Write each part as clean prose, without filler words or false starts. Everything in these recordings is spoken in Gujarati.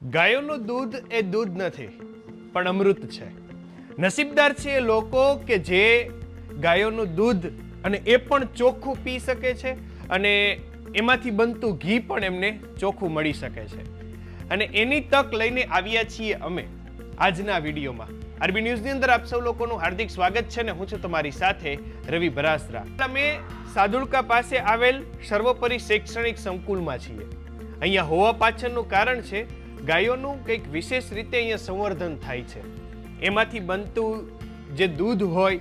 ગાયોનું દૂધ એ દૂધ નથી પણ અમૃત છે. નસીબદાર છે એ લોકો કે જે ગાયોનું દૂધ અને એ પણ ચોખ્ખું પી શકે છે અને એમાંથી બનતું ઘી પણ એમને ચોખ્ખું મળી શકે છે. અને એની તક લઈને આવ્યા છીએ અમે આજના વિડીયોમાં. આરબી ન્યૂઝની અંદર આપ સૌ લોકોનું હાર્દિક સ્વાગત છે ને હું છું તમારી સાથે રવિ બરાસરા. અમે સાદુળકા પાસે આવેલ સર્વોપરી શૈક્ષણિક સંકુલમાં છીએ. અહીંયા હોવા પાછળનું કારણ છે ગાયોનું કંઈક વિશેષ રીતે અહીંયા સંવર્ધન થાય છે. એમાંથી બનતું જે દૂધ હોય,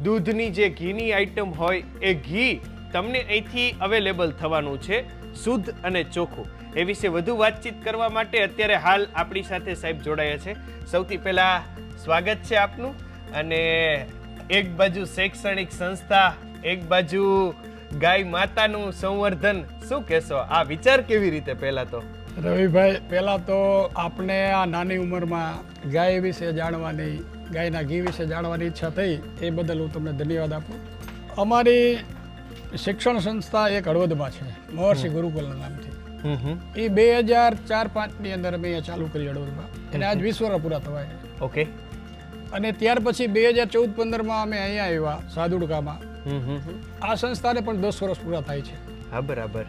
દૂધની જે ઘીની આઈટમ હોય, એ ઘી તમને અહીંથી અવેલેબલ થવાનું છે, શુદ્ધ અને ચોખ્ખું. એ વિશે વધુ વાતચીત કરવા માટે અત્યારે હાલ આપણી સાથે સાહેબ જોડાયા છે. સૌથી પહેલા સ્વાગત છે આપનું. અને એક બાજુ શૈક્ષણિક સંસ્થા, એક બાજુ ગાય માતાનું સંવર્ધન, શું કહેશો આ વિચાર કેવી રીતે? પહેલા તો રવિભાઈ, પહેલાં તો આપણે આ નાની ઉંમરમાં ગાય વિશે જાણવાની, ગાયના ઘી વિશે જાણવાની ઈચ્છા થઈ, એ બદલ હું તમને ધન્યવાદ આપું. અમારી શિક્ષણ સંસ્થા એક હળવદમાં છે, મહર્ષિ ગુરુકુલના નામથી. એ 2004-05ની અંદર અમે અહીંયા ચાલુ કરી હળવદમાં, અને આજ 20 વર્ષ પૂરા થવાય. ઓકે. અને ત્યાર પછી 2014-15માં અમે અહીંયા આવ્યા સાદુડકામાં. આ સંસ્થાને પણ 10 વર્ષ પૂરા થાય છે. હા, બરાબર.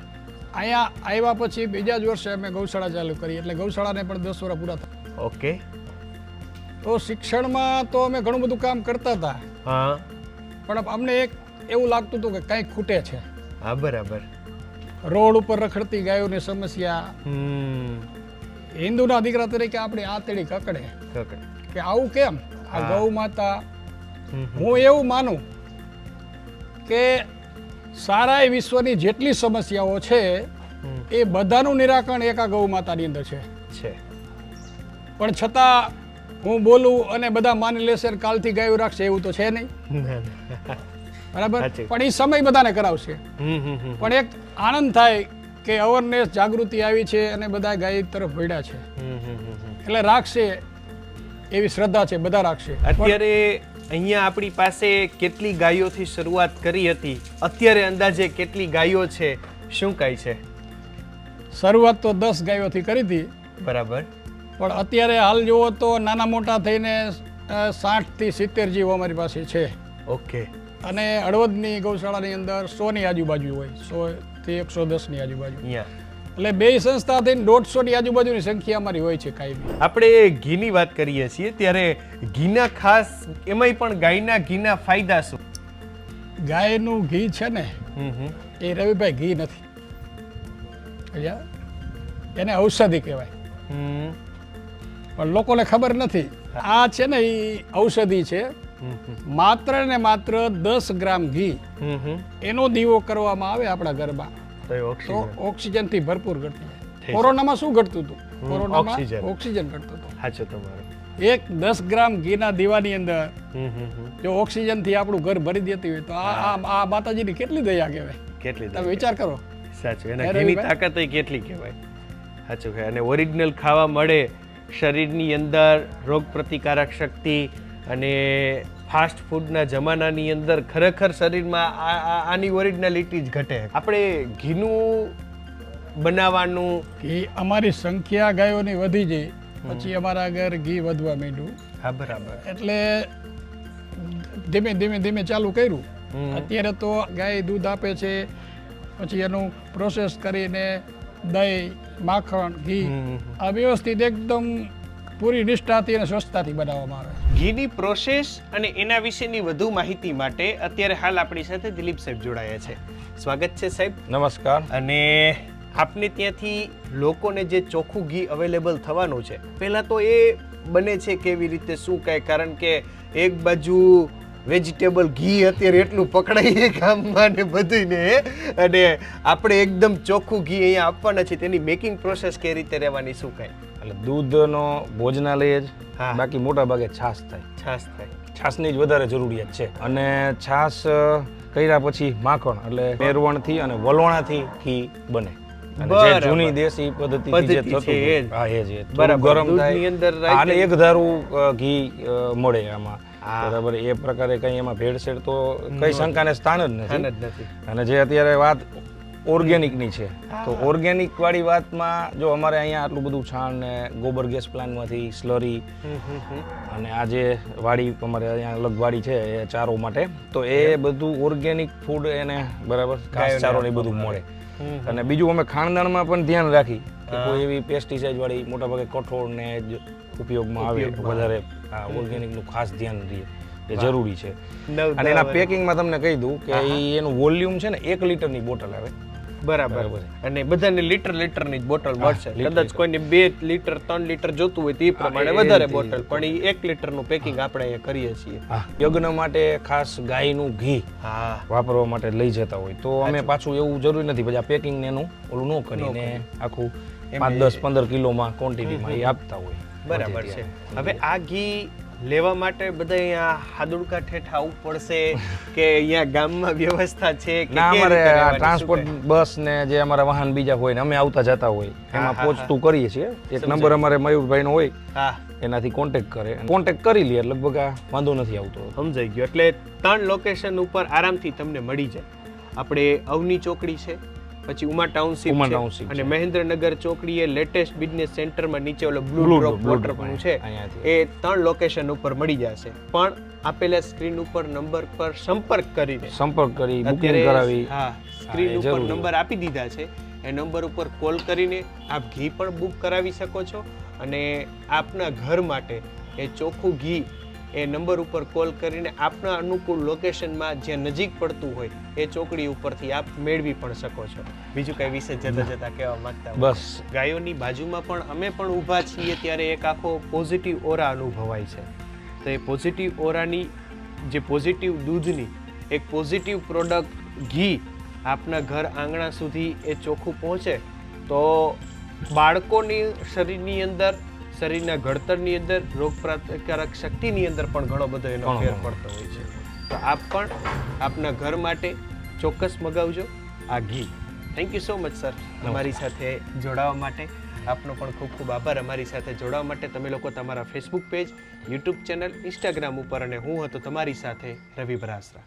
અહીંયા આવ્યા પછી બીજા જ વર્ષે અમે ગૌશાળા ચાલુ કરી, એટલે ગૌશાળાને પણ 10 વર્ષ પૂરા થયા. ઓકે. તો શિક્ષણમાં તો અમે ઘણું બધું કામ કરતા હતા, હા, પણ અમને એક એવું લાગતું હતું કે કંઈક ખૂટે છે. હા, બરાબર. રોડ ઉપર રખડતી ગાયોની સમસ્યા, હિન્દુના દીકરા તરીકે આપણી આતેડી કકડે કે આવું કેમ આ ગૌ માતા. હું એવું માનું કે સારા વિશ્વની જેટલી સમસ્યાઓ છે એ બધાનું નિરાકરણ એક આ ગૌ માતાની અંદર છે. પણ છતાં હું બોલું અને બધા માની લેશે કાલથી ગાયો રાખશે એવું તો છે નહીં, બરાબર? પણ એ સમય બધાને કરાવશે. પણ એક આનંદ થાય કે અવેરનેસ, જાગૃતિ આવી છે અને બધા ગાય તરફ વળ્યા છે, એટલે રાખશે એવી શ્રદ્ધા છે, બધા રાખશે. અત્યારે અહીંયા આપણી પાસે કેટલી ગાયોથી શરૂઆત કરી હતી? અત્યારે અંદાજે કેટલી ગાયો છે? શું કાંઈ છે? શરૂઆત તો 10 ગાયોથી કરી હતી, બરાબર. પણ અત્યારે હાલ જુઓ તો નાના મોટા થઈને 60 થી 70 જીવો અમારી પાસે છે. ઓકે. અને હળવદની ગૌશાળાની અંદર 100ની આજુબાજુ હોય, 100 થી 110ની આજુબાજુ. એટલે બે સંસ્થા થઈને 150ની આજુબાજુની સંખ્યા અમારી હોય છે કાયમી. આપણે ઘીની વાત કરીએ છીએ ત્યારે ઘીના ખાસ એમાંય પણ ગાયના ઘીના ફાયદા શું? ગાયનું ઘી છે ને એ રવિભાઈ ઘી નથી, એને ઔષધિ કહેવાય, પણ લોકોને ખબર નથી. આ છે ને એ ઔષધિ છે. માત્ર ને માત્ર 10 ગ્રામ ઘી એનો દીવો કરવામાં આવે આપણા ઘરમાં તો ઓક્સિજન થી ભરપૂર ઘટતું. કોરોનામાં શું ઘટતું હતું? કોરોનામાં ઓક્સિજન ઘટતું હતું. સાચું તમારું. એક 10 ગ્રામ ઘીના દીવાની અંદર જો ઓક્સિજન થી આપણું ઘર ભરી દેતી હોય તો આ માતાજીની કેટલી દયા કહેવાય. કેટલી તમે વિચાર કરો. સાચું. એના ઘીની તાકાત કેટલી કહેવાય. સાચું છે. અને ઓરિજિનલ ખાવા મળે, શરીરની અંદર રોગ પ્રતિકારક શક્તિ, અને ફાસ્ટ ફૂડના જમાનાની અંદર ખરેખર શરીરમાં આની ઓરિજિનાલિટી જ ઘટે. આપણે ઘીનું બનાવવાનું ઘી, અમારી સંખ્યા ગાયોની વધી ગઈ પછી અમારા ઘર ઘી વધવા માંડ્યું. હા, બરાબર. એટલે ધીમે ધીમે ધીમે ચાલુ કર્યું. અત્યારે તો ગાય દૂધ આપે છે, પછી એનું પ્રોસેસ કરીને દહીં, માખણ, ઘી આ વ્યવસ્થિત એકદમ પૂરી નિષ્ઠાથી અને સ્વચ્છતાથી બનાવવામાં આવે. ઘીની પ્રોસેસ અને એના વિશેની વધુ માહિતી માટે અત્યારે હાલ આપણી સાથે દિલીપ સાહેબ જોડાયા છે. સ્વાગત છે સાહેબ. નમસ્કાર. અને આપને ત્યાંથી લોકોને જે ચોખ્ખું ઘી અવેલેબલ થવાનું છે, પહેલા તો એ બને છે કેવી રીતે, શું કાંઈ? કારણ કે એક બાજુ વેજીટેબલ ઘી અત્યારે એટલું પકડાય ગામમાં ને બધુંને, અને આપણે એકદમ ચોખ્ખું ઘી અહીંયા આપવાના છે, તેની મેકિંગ પ્રોસેસ કઈ રીતે રહેવાની, શું કાંઈ? એટલે દૂધનો ભોજનાલય જ, બાકી મોટા ભાગે છાશ થાય. છાશની જ વધારે જરૂરિયાત છે. અને છાશ કર્યા પછી માખણ, એટલે મેરવણથી અને વલોણાથી ઘી બને. જે જૂની દેશી પદ્ધતિ જે થતું, હા એ જ ગરમ થાય અને એક ધારું ઘી મળે આમાં, બરાબર. એ પ્રકારે કઈ એમાં ભેળસેળ તો કઈ શંકાને સ્થાન જ નથી. અને જે અત્યારે વાત ઓર્ગેનિકની છે. તો ઓર્ગેનિક વાળી વાતમાં જો અમારે અહીંયા આટલું બધું છાણ ને ગોબર ગેસ પ્લાન્ટમાંથી સ્લરી અને આ જે વાડી અમારે અહીંયા અલગ વાડી છે એ ચારો માટે, તો એ બધું ઓર્ગેનિક ફૂડ એને બરાબર ઘાસચારો ને એ બધું મળે. અને બીજું અમે ખાણદાણમાં પણ ધ્યાન રાખી કે કોઈ એવી પેસ્ટિસાઇડ વાળી મોટાભાગે કઠોળ ને જ ઉપયોગમાં આવે, વધારે આ ઓર્ગેનિકનું ખાસ ધ્યાન રહે એ જરૂરી છે. અને એના પેકિંગમાં તમને કહી દઉં કે એનું વોલ્યુમ છે ને 1 લીટરની બોટલ આવે. બરાબર. અને બધાને લીટરની જ બોટલ મળશે. કદાચ કોઈને 2 લીટર 3 લીટર જોતું હોય તે પ્રમાણે વધારે બોટલ, પણ એ 1 લીટરનું પેકિંગ આપણે અહીંયા કરીએ છીએ. યજ્ઞ માટે ખાસ ગાયનું ઘી વાપરવા માટે લઈ જતા હોય તો અમે પાછું એવું જરૂરી નથી પછી આ પેકિંગ ને એનું ઓલું ન કરીને આખું 5, 10, 15 કિલોમાં ક્વોન્ટિટીમાં એ આપતા હોય. બરાબર છે. હવે આ ઘી લેવા માટે બધા અહીંયા હાદુડકા ઠેઠ આવવું પડશે કે અહીંયા ગામમાં વ્યવસ્થા છે કે ના? અમારે ટ્રાન્સપોર્ટ બસ ને જે અમારા વાહન બીજા હોય ને અમે આવતા જતા હોય એમાં પહોંચતું કરીએ છીએ. એક નંબર અમારે મયુરભાઈનો હોય, એનાથી કોન્ટેક્ટ કરે, કોન્ટેક્ટ કરી લે લગભગ આ વાંધો નથી આવતો. સમજાઈ ગયો. એટલે 3 લોકેશન ઉપર આરામથી તમને મળી જાય. આપણે અવની ચોકડી છે, પછી ઉમા ટાઉનશીપ છે, અને મહેન્દ્રનગર ચોકડી એ લેટેસ્ટ બિઝનેસ સેન્ટરમાં નીચે ઓલો બ્લુ ડ્રોપ વોટરપંપ છે, એ 3 લોકેશન ઉપર મળી જશે. પણ આપેલા સ્ક્રીન ઉપર નંબર પર સંપર્ક કરી બુકિંગ કરાવી, સ્ક્રીન ઉપર નંબર આપી દીધા છે, એ નંબર ઉપર કોલ કરીને આપ ઘી પણ બુક કરાવી શકો છો. અને આપના ઘર માટે એ ચોખ્ખું ઘી એ નંબર ઉપર કોલ કરીને આપના અનુકૂળ લોકેશનમાં જ્યાં નજીક પડતું હોય એ ચોકડી ઉપરથી આપ મેળવી પણ શકો છો. બીજું કઈ વિશે જતા કહેવા માંગતા? બસ, ગાયોની બાજુમાં પણ અમે પણ ઊભા છીએ ત્યારે એક આખો પોઝિટિવ ઓરા અનુભવાય છે. તો એ પોઝિટિવ ઓરાની જે પોઝિટિવ દૂધની એક પોઝિટિવ પ્રોડક્ટ ઘી આપના ઘર આંગણા સુધી એ ચોખ્ખું પહોંચે તો બાળકોની શરીરની અંદર, શરીરના ઘડતરની અંદર, રોગ પ્રતિકારક શક્તિની અંદર પણ ઘણો બધો એનો ફેર પડતો હોય છે. તો આપ પણ આપના ઘર માટે ચોક્કસ મગાવજો આ ઘી. Thank you so much sir અમારી સાથે જોડાવા માટે. આપનો પણ ખૂબ ખૂબ આભાર અમારી સાથે જોડાવા માટે. તમે લોકો તમારા Facebook page, YouTube channel, Instagram ઉપર, અને હું હતો તમારી સાથે રવિ બરાસરા.